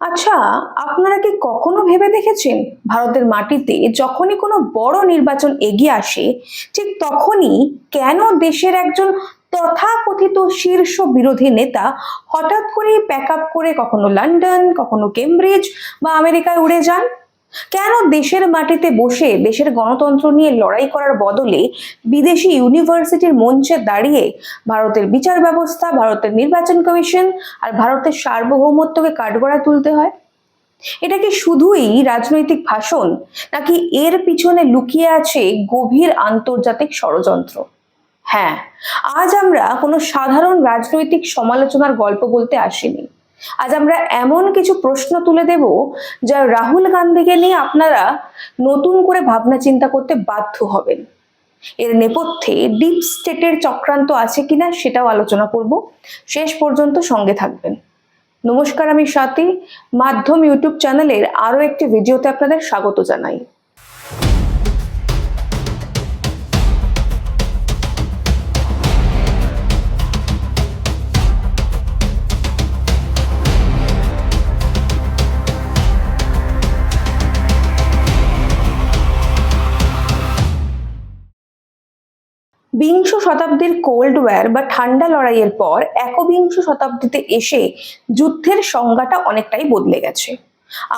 আচ্ছা, আপনারা কি কখনো ভেবে দেখেছেন ভারতের মাটিতে যখনই কোনো বড় নির্বাচন এগিয়ে আসে, ঠিক তখনই কেন দেশের একজন তথাকথিত শীর্ষ বিরোধী নেতা হঠাৎ করে প্যাক আপ করে কখনো লন্ডন, কখনো কেমব্রিজ বা আমেরিকায় উড়ে যান? কেন দেশের মাটিতে বসে দেশের গণতন্ত্র নিয়ে লড়াই করার বদলে বিদেশি ইউনিভার্সিটির মঞ্চে দাঁড়িয়ে ভারতের বিচার ব্যবস্থা, ভারতের নির্বাচন কমিশন আর ভারতের সার্বভৌমত্বকে কাঠগড়ায় তুলতে হয়? এটা কি শুধুই রাজনৈতিক ভাষণ, নাকি এর পিছনে লুকিয়ে আছে গভীর আন্তর্জাতিক ষড়যন্ত্র? হ্যাঁ, আজ আমরা কোনো সাধারণ রাজনৈতিক সমালোচনার গল্প বলতে আসিনি। আজ আমরা এমন কিছু প্রশ্ন তুলে দেব যা রাহুল গান্ধীকে নিয়ে আপনারা নতুন করে ভাবনা চিন্তা করতে বাধ্য হবেন। এর নেপথ্যে ডিপ স্টেটের চক্রান্ত আছে কিনা সেটাও আলোচনা করব। শেষ পর্যন্ত সঙ্গে থাকবেন। নমস্কার, আমি স্বাতী। মাধ্যম ইউটিউব চ্যানেলের আরো একটি ভিডিওতে আপনাদের স্বাগত জানাই। বিংশ শতাব্দীর কোল্ড ওয়ার বা ঠান্ডা লড়াইয়ের পর একবিংশ শতাব্দীতে এসে যুদ্ধের সংজ্ঞাটা অনেকটাই বদলে গেছে।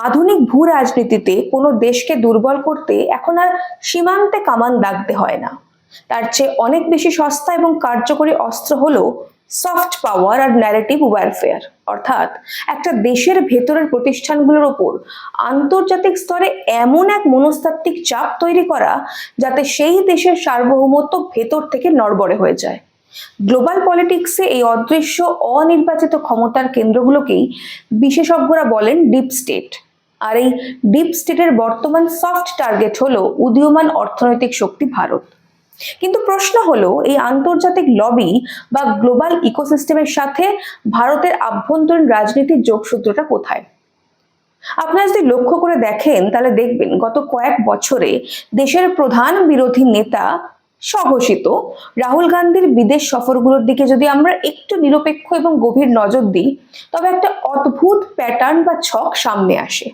আধুনিক ভূ রাজনীতিতে কোনো দেশকে দুর্বল করতে এখন আর সীমান্তে কামান দাগতে হয় না। তার চেয়ে অনেক বেশি সস্তা এবং কার্যকরী অস্ত্র হলো সফট পাওয়ার আর ন্যারেটিভ ওয়ারফেয়ার, অর্থাৎ একটা দেশের ভেতরের প্রতিষ্ঠানগুলোর ওপর আন্তর্জাতিক স্তরে এমন এক মনস্তাত্ত্বিক চাপ তৈরি করা যাতে সেই দেশের সার্বভৌমত্ব ভেতর থেকে নড়বড়ে হয়ে যায়। গ্লোবাল পলিটিক্সে এই অদৃশ্য অনির্বাচিত ক্ষমতার কেন্দ্রগুলোকেই বিশেষজ্ঞরা বলেন ডিপ স্টেট। আর এই ডিপ স্টেটের বর্তমান সফট টার্গেট হলো উদীয়মান অর্থনৈতিক শক্তি ভারত। কিন্তু প্রশ্ন হলো, এই আন্তর্জাতিক লবি বা গ্লোবাল ইকোসিস্টেমের সাথে ভারতের আভ্যন্তরীণ রাজনীতির যোগসূত্রটা কোথায়? আপনারা যদি লক্ষ্য করে দেখেন তাহলে দেখবেন গত কয়েক বছরে দেশের প্রধান বিরোধী নেতা স্বঘোষিত রাহুল গান্ধীর বিদেশ সফরগুলোর দিকে যদি আমরা একটু নিরপেক্ষ এবং গভীর নজর দিই, তবে একটা অদ্ভুত প্যাটার্ন বা ছক সামনে আসে।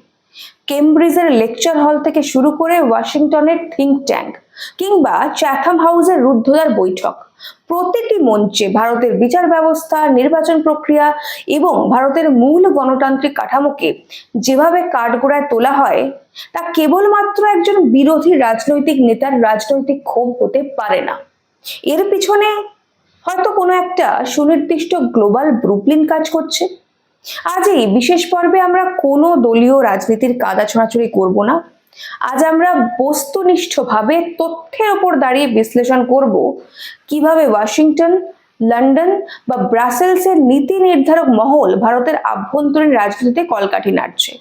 কেমব্রিজের লেকচার হল থেকে শুরু করে ওয়াশিংটনের থিঙ্ক ট্যাঙ্ক কিংবা চ্যাথাম হাউসের রুদ্ধদ্বার বৈঠক, প্রতিটি মঞ্চে ভারতের বিচার ব্যবস্থা, নির্বাচন প্রক্রিয়া এবং ভারতের মূল গণতান্ত্রিক কাঠামোকে যেভাবে কাঠগড়ায় তোলা হয়, তা কেবলমাত্র একজন বিরোধী রাজনৈতিক নেতার রাজনৈতিক ক্ষোভ হতে পারে না। এর পিছনে হয়তো কোনো একটা সুনির্দিষ্ট গ্লোবাল ব্লুপ্রিন্ট কাজ করছে। আজ এই বিশেষ পর্বে আমরা কোনো দলীয় রাজনীতির কাদা ছোঁড়াছুড়ি করব না। আজ আমরা বস্তুনিষ্ঠভাবে তথ্যের ওপর দাঁড়িয়ে বিশ্লেষণ করব কিভাবে ওয়াশিংটন, লন্ডন বা ব্রাসেলসের নীতি নির্ধারক মহল ভারতের আভ্যন্তরীণ রাজনীতিতে কলকাঠি নাড়ছে,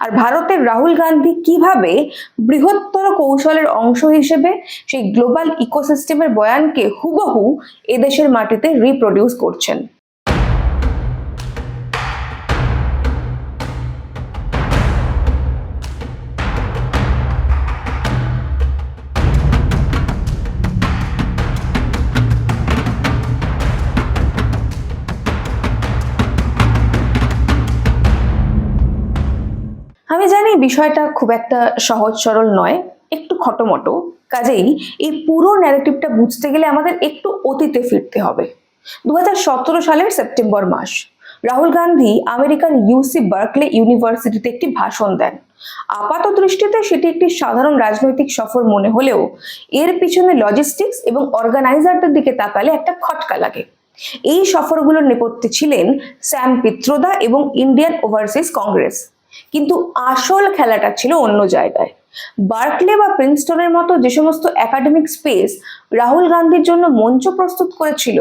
আর ভারতের রাহুল গান্ধী কিভাবে বৃহত্তর কৌশলের অংশ হিসেবে সেই গ্লোবাল ইকোসিস্টেমের বয়ানকে হুবহু এদেশের মাটিতে রিপ্রোডিউস করছেন। আমি জানি বিষয়টা খুব একটা সহজ সরল নয়, একটু খটোমটো। কাজেই এই পুরো ন্যারেটিভটা বুঝতে গেলে আমাদের একটু অতীতে ফিরতে হবে। 2017 সালের সেপ্টেম্বর মাস, রাহুল গান্ধী আমেরিকার ইউসি বার্কলে ইউনিভার্সিটিতে একটি ভাষণ দেন। আপাত দৃষ্টিতে সেটি একটি সাধারণ রাজনৈতিক সফর মনে হলেও এর পিছনে লজিস্টিক্স এবং অর্গানাইজারদের দিকে তাকালে একটা খটকা লাগে। এই সফরগুলোর নেপথ্যে ছিলেন স্যাম পিত্রোদা এবং ইন্ডিয়ান ওভারসিজ কংগ্রেস। কিন্তু আসল খেলাটা ছিল অন্য জায়গায়। বার্কলে বা প্রিন্সটনের মতো যে সমস্ত একাডেমিক স্পেস রাহুল গান্ধীর জন্য মঞ্চ প্রস্তুত করেছিল,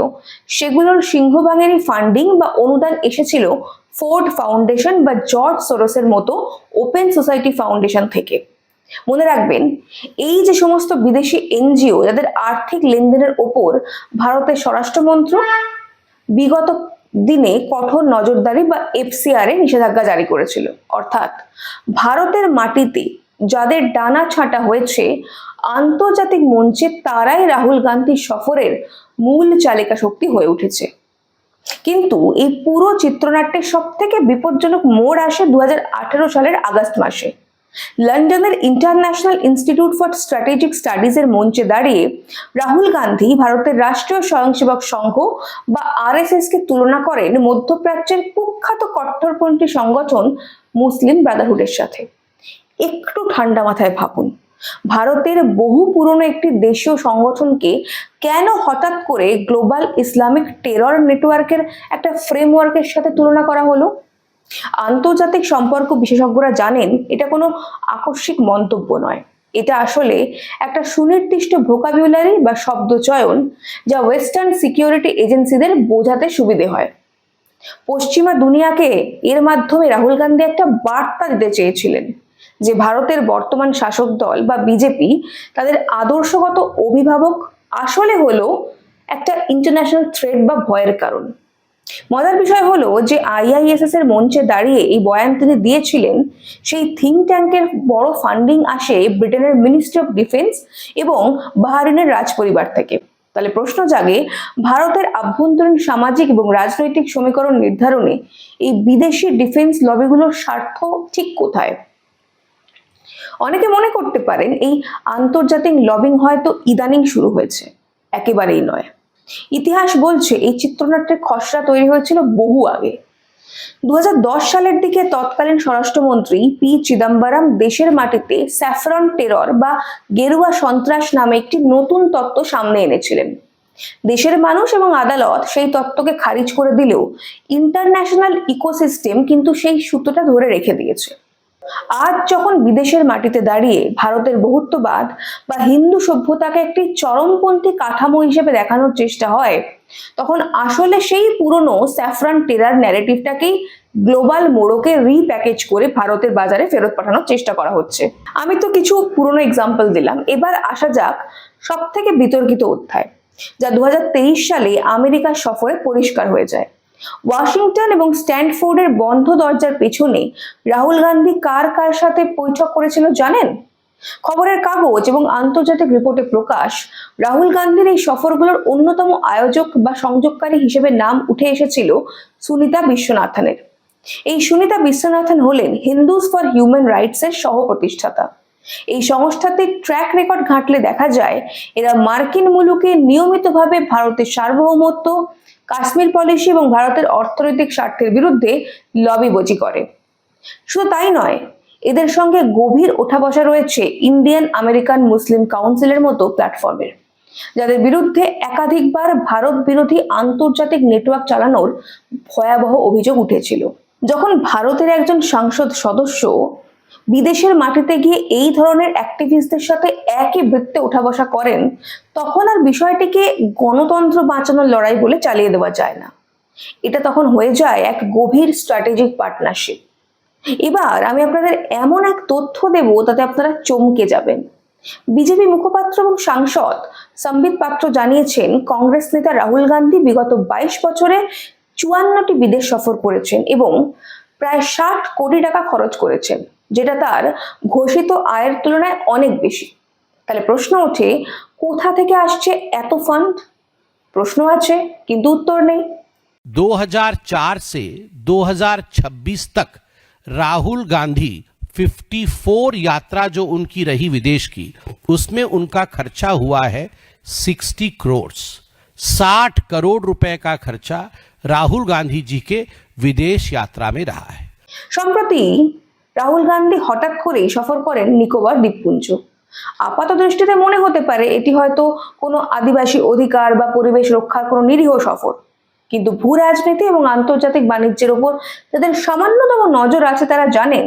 সেগুলোর সিংহভাগেরই ফান্ডিং বা অনুদান এসেছিল ফোর্ড ফাউন্ডেশন বা জর্জ সোরসের মতো ওপেন সোসাইটি ফাউন্ডেশন থেকে। মনে রাখবেন, এই যে সমস্ত বিদেশি এনজিও যাদের আর্থিক লেনদেনের ওপর ভারতের স্বরাষ্ট্র মন্ত্রক বিগত দিনে কঠোর নজরদারি বা এফসিআর এ নিষেধাজ্ঞা জারি করেছিল, অর্থাৎ ভারতের মাটিতে যাদের ডানা ছাঁটা হয়েছে আন্তর্জাতিক মঞ্চে, তারাই রাহুল গান্ধী সফরের মূল চালিকা শক্তি হয়ে উঠেছে। কিন্তু এই পুরো চিত্রনাট্যের সব থেকে বিপজ্জনক মোড় আসে 2018 সালের আগস্ট মাসে। লন্ডনের ইন্টারন্যাশনাল ইনস্টিটিউট ফর স্ট্র্যাটেজিক স্টাডিজের মঞ্চে দাঁড়িয়ে রাহুল গান্ধী ভারতের রাষ্ট্রীয় স্বয়ংসেবক সংঘ বা আরএসএস কে তুলনা করেন মধ্যপ্রাচ্যের কুখ্যাত কট্টরপন্থী সংগঠন মুসলিম ব্রাদারহুডের সাথে। একটু ঠান্ডা মাথায় ভাবুন, ভারতের বহু পুরনো একটি দেশীয় সংগঠনকে কেন হঠাৎ করে গ্লোবাল ইসলামিক টেরর নেটওয়ার্কের একটা ফ্রেমওয়ার্কের সাথে তুলনা করা হলো? আন্তর্জাতিক সম্পর্ক বিশেষজ্ঞরা জানেন এটা কোনো আকস্মিক মন্তব্য নয়, এটা আসলে একটা সুনির্দিষ্ট ভোকাবুলারি বা শব্দচয়ন যা ওয়েস্টার্ন সিকিউরিটি এজেন্সিদের বোঝাতে সুবিধে হয়। পশ্চিমা দুনিয়াকে এর মাধ্যমে রাহুল গান্ধী একটা বার্তা দিতে চেয়েছিলেন যে ভারতের বর্তমান শাসক দল বা বিজেপি তাদের আদর্শগত অভিভাবক আসলে হলো একটা ইন্টারন্যাশনাল থ্রেট বা ভয়ের কারণ। মজার বিষয় হলো যে আইআইএসএস এর মঞ্চে দাঁড়িয়ে এই বয়ান তিনি দিয়েছিলেন, সেই থিঙ্ক ট্যাঙ্কের বড় ফান্ডিং আসে ব্রিটেনের মিনিস্ট্রি অফ ডিফেন্স এবং বাহরাইনের রাজপরিবার থেকে। তাহলে প্রশ্ন জাগে, ভারতের আভ্যন্তরীণ সামাজিক এবং রাজনৈতিক সমীকরণ নির্ধারণে এই বিদেশি ডিফেন্স লবিগুলোর স্বার্থ ঠিক কোথায়? অনেকে মনে করতে পারেন এই আন্তর্জাতিক লবিং হয়তো ইদানিং শুরু হয়েছে, একেবারেই নয়। ইতিহাস বলছে এই চিত্রনাট্যের খসড়া তৈরি হয়েছিল বহু আগে। 2010 সালের দিকে তৎকালীন স্বরাষ্ট্রমন্ত্রী পি চিদম্বরম দেশের মাটিতে স্যাফরন টেরর বা গেরুয়া সন্ত্রাস নামে একটি নতুন তত্ত্ব সামনে এনেছিলেন। দেশের মানুষ এবং আদালত সেই তত্ত্বকে খারিজ করে দিলেও ইন্টারন্যাশনাল ইকোসিস্টেম কিন্তু সেই সূত্রটা ধরে রেখে দিয়েছে। আজ যখন বিদেশের মাটিতে দাঁড়িয়ে ভারতের বহুত্ববাদ বা হিন্দু সভ্যতাকে একটি চরমপন্থী কাঠামো হিসেবে দেখানোর চেষ্টা হয়, তখন আসলে সেই পুরনো স্যাফরান টেরার ন্যারেটিভটাকেই গ্লোবাল মোড়কে রিপ্যাকেজ করে ভারতের বাজারে ফেরত পাঠানোর চেষ্টা করা হচ্ছে। আমি তো কিছু পুরনো এক্সাম্পল দিলাম, এবার আসা যাক সব থেকে বিতর্কিত অধ্যায়, যা 2023 সালে আমেরিকা সফরে পরিষ্কার হয়ে যায়। ওয়াশিংটন এবং স্ট্যানফোর্ডের বন্ধ দরজার পেছনে রাহুল গান্ধী কার কার সাথে বৈঠক করেছিল জানেন? খবরের কাগজ এবং আন্তর্জাতিক রিপোর্টে প্রকাশ, রাহুল গান্ধীর এই সফরগুলোর অন্যতম আয়োজক বা সংযোগকারী হিসেবে নাম উঠে এসেছিল সুনিতা বিশ্বনাথনের। এই সুনিতা বিশ্বনাথন হলেন হিন্দুজ ফর হিউম্যান রাইটস এর সহ প্রতিষ্ঠাতা। এই সংস্থাটির ট্র্যাক রেকর্ড ঘাঁটলে দেখা যায় এরা মার্কিন মুলুকে নিয়মিতভাবে ভারতের সার্বভৌমত্ব, কাশ্মীর পলিসি এবং ভারতের অর্থনৈতিক স্বার্থের বিরুদ্ধে লবিবাজি করে। শুধু তাই নয়, এদের সঙ্গে গভীর ওঠা বসা রয়েছে ইন্ডিয়ান আমেরিকান মুসলিম কাউন্সিলের মতো প্ল্যাটফর্মের, যাদের বিরুদ্ধে একাধিকবার ভারত বিরোধী আন্তর্জাতিক নেটওয়ার্ক চালানোর ভয়াবহ অভিযোগ উঠেছিল। যখন ভারতের একজন সংসদ সদস্য বিদেশের মাটিতে গিয়ে এই ধরনের অ্যাক্টিভিস্টদের সাথে একই বৃত্তে ওঠা বসা করেন, তখন আর বিষয়টিকে গণতন্ত্র বাঁচানোর লড়াই বলে চালিয়ে দেওয়া যায় না। এটা তখন হয়ে যায় এক গভীর স্ট্র্যাটেজিক পার্টনারশিপ। এবার আমি আপনাদের এমন এক তথ্য দেব তাতে আপনারা চমকে যাবেন। বিজেপি মুখপাত্র এবং সাংসদ সম্বিত পাত্র জানিয়েছেন, কংগ্রেস নেতা রাহুল গান্ধী বিগত 22 বছরে 54টি বিদেশ সফর করেছেন এবং প্রায় 60 কোটি টাকা খরচ করেছেন, যেটা তার ঘোষিত আয়ের তুলনায় অনেক বেশি। তাহলে প্রশ্ন ওঠে, কোথা থেকে আসছে এত ফান্ড? প্রশ্ন আছে কিন্তু উত্তর নেই। 2004 से 2026 तक राहुल गांधी 54 यात्रा जो उनकी रही विदेश की, उसमें उनका खर्चा हुआ है 60 करोड़। 60 करोड़ रुपए का खर्चा राहुल गांधी जी के विदेश यात्रा में रहा है। সম্প্রতি রাহুল গান্ধী হঠাৎ করেই সফর করেন নিকোবর দ্বীপপুঞ্জ। আপাত দৃষ্টিতে মনে হতে পারে এটি হয়তো কোনো আদিবাসী অধিকার বা পরিবেশ রক্ষার কোনো নিরীহ সফর, কিন্তু ভূ রাজনীতি এবং আন্তর্জাতিক বাণিজ্যের উপর যাদের সামান্যতম নজর আছে তারা জানেন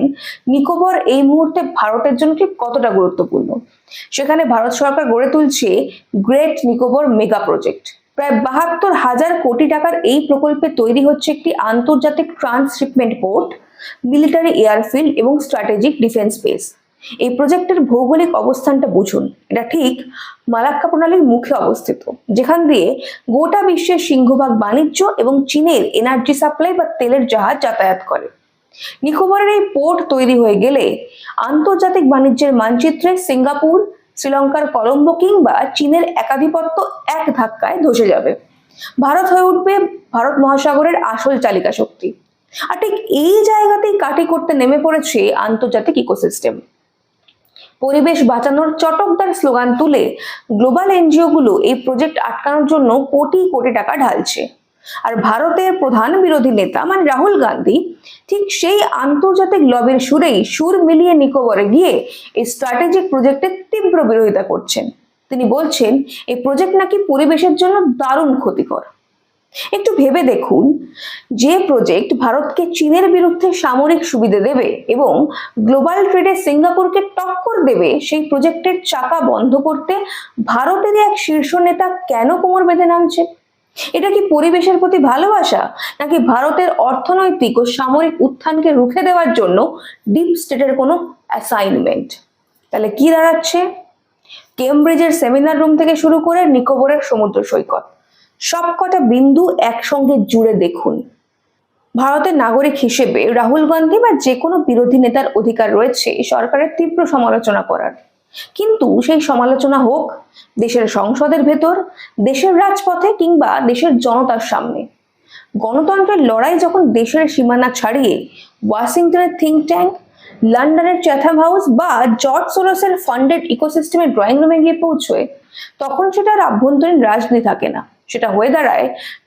নিকোবর এই মুহূর্তে ভারতের জন্য ঠিক কতটা গুরুত্বপূর্ণ। সেখানে ভারত সরকার গড়ে তুলছে গ্রেট নিকোবর মেগা প্রজেক্ট। প্রায় 72,000 কোটি টাকার এই প্রকল্পে তৈরি হচ্ছে একটি আন্তর্জাতিক ট্রান্সশিপমেন্ট পোর্ট, মিলিটারি এয়ারফিল্ড এবং স্ট্র্যাটেজিক ডিফেন্স বেস। এই প্রজেক্টের ভৌগোলিক অবস্থানটা বুঝুন, এটা ঠিক মালাক্কা প্রণালীর মুখে অবস্থিত, যেখান দিয়ে গোটা বিশ্বের সিংহভাগ বাণিজ্য এবং চীনের এনার্জি সাপ্লাই বা তেলের জাহাজ যাতায়াত করে। নিকোবরের এই পোর্ট তৈরি হয়ে গেলে আন্তর্জাতিক বাণিজ্যের মানচিত্রে সিঙ্গাপুর, শ্রীলঙ্কার কলম্বো কিংবা চীনের একাধিপত্য এক ধাক্কায় ধসে যাবে। ভারত হয়ে উঠবে ভারত মহাসাগরের আসল চালিকা শক্তি। আর ঠিক এই জায়গাতেই কাটি করতে নেমে পড়েছে আন্তর্জাতিক ইকোসিস্টেম। পরিবেশ বাঁচানোর চটকদার স্লোগান তুলে গ্লোবাল এনজিও গুলো এই প্রজেক্ট আটকানোর জন্য কোটি কোটি টাকা ঢালছে। আর ভারতের প্রধান বিরোধী নেতা মানে রাহুল গান্ধী ঠিক সেই আন্তর্জাতিক লবির সুর মিলিয়ে নিকোবরে গিয়ে এই স্ট্র্যাটেজিক প্রজেক্টের তীব্র বিরোধিতা করছেন। তিনি বলছেন এই প্রজেক্ট নাকি পরিবেশের জন্য দারুণ ক্ষতিকর। একটু ভেবে দেখুন, যে প্রজেক্ট ভারতকে চীনের বিরুদ্ধে সামরিক সুবিধা দেবে এবং গ্লোবাল ট্রেডে সিঙ্গাপুরকে টক্কর দেবে, সেই প্রজেক্টের চাকা বন্ধ করতে ভারতের এক শীর্ষ নেতা কেন কোমর বেঁধে নামছে? এটা কি পরিবেশের প্রতি ভালোবাসা, নাকি ভারতের অর্থনৈতিক ও সামরিক উত্থানকে রুখে দেওয়ার জন্য ডিপ স্টেটের কোনো অ্যাসাইনমেন্ট? তাহলে কি দাঁড়াচ্ছে? কেমব্রিজের সেমিনার রুম থেকে শুরু করে নিকোবরের সমুদ্র সৈকত, সবকটা বিন্দু একসঙ্গে জুড়ে দেখুন। ভারতের নাগরিক হিসেবে রাহুল গান্ধী বা যে কোনো বিরোধী নেতার অধিকার রয়েছে সরকারের তীব্র সমালোচনা করার, কিন্তু সেই সমালোচনা হোক দেশের সংসদের ভেতর, দেশের রাজপথে কিংবা দেশের জনতার সামনে। গণতন্ত্রের লড়াই যখন দেশের সীমানা ছাড়িয়ে ওয়াশিংটনের থিঙ্ক ট্যাঙ্ক, লন্ডনের চ্যাথাম হাউস বা জর্জ সোরসের ফান্ডেড ইকোসিস্টেমের ড্রয়িং রুমে গিয়ে পৌঁছয়, তখন সেটা আর আভ্যন্তরীণ রাজনীতি থাকে না, সেটা হয়ে দাঁড়ায়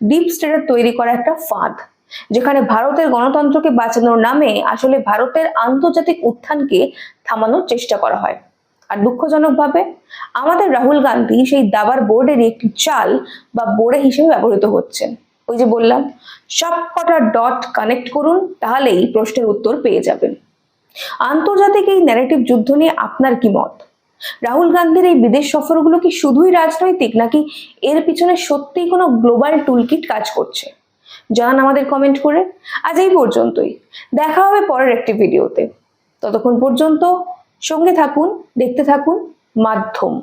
ডিপ স্টেটের তৈরি করা একটা ফাঁদ, যেখানে ভারতের গণতন্ত্রকে বাঁচানোর নামে আসলে ভারতের আন্তর্জাতিক উত্থানকে থামানোর চেষ্টা করা হয়। আর দুঃখজনকভাবে আমাদের রাহুল গান্ধী সেই দাবার বোর্ডের একটি চাল বা বোড়ে হিসেবে ব্যবহৃত হচ্ছেন। ওই যে বললাম, সবকটা ডট কানেক্ট করুন, তাহলেই প্রশ্নের উত্তর পেয়ে যাবেন। আন্তর্জাতিক এই ন্যারেটিভ যুদ্ধ নিয়ে আপনার কি মত? রাহুল গান্ধীর এই বিদেশ সফরগুলো কি শুধুই রাজনৈতিক, নাকি এর পিছনে সত্যিই কোনো গ্লোবাল টুলকিট কাজ করছে? জানান আমাদের কমেন্ট করে। আজ এই পর্যন্তই, দেখা হবে পরের একটি ভিডিওতে। ততক্ষণ পর্যন্ত সঙ্গে থাকুন, দেখতে থাকুন মাধ্যম।